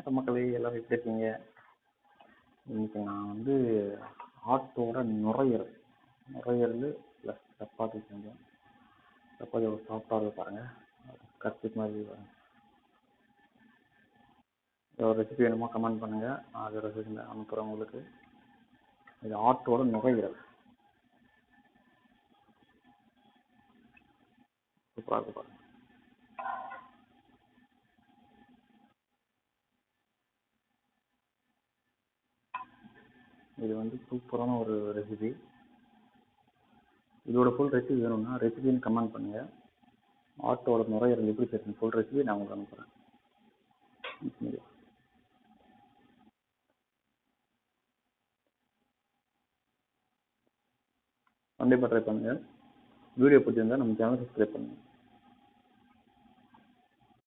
வணக்கம் மக்களே, எல்லாரும் எப்படி இருக்கீங்க? இன்னைக்கு நான் வந்து ஆட்டோட நுரையீரல் ப்ளஸ் சப்பாத்தி செஞ்சேன். சப்பாத்தி ஒரு சாஃப்டாக பாருங்க, கத்தி மாதிரி வரும். ஒரு ரெசிபி வேணுமா கமெண்ட் பண்ணுங்க, நான் அது ரெசிபி அனுப்புகிறேன் உங்களுக்கு. இது ஆட்டோட நுரையீரல் சூப்பராக இருக்கு பாருங்க. இது வந்து சூப்பரான ஒரு ரெசிபி. இதோட ஃபுல் ரெசிபி வேணும்னா ரெசிபின்னு கமெண்ட் பண்ணுங்க. ஆட்டோட நுரையீரல் எப்படி செய்யணும் ஃபுல் ரெசிபி நான் உங்களுக்கு அனுப்புகிறேன். கண்டிப்பாக ட்ரை பண்ணுங்க. வீடியோ பிடிச்சிருந்தா நம்ம சேனல் சப்ஸ்கிரைப் பண்ணுங்க.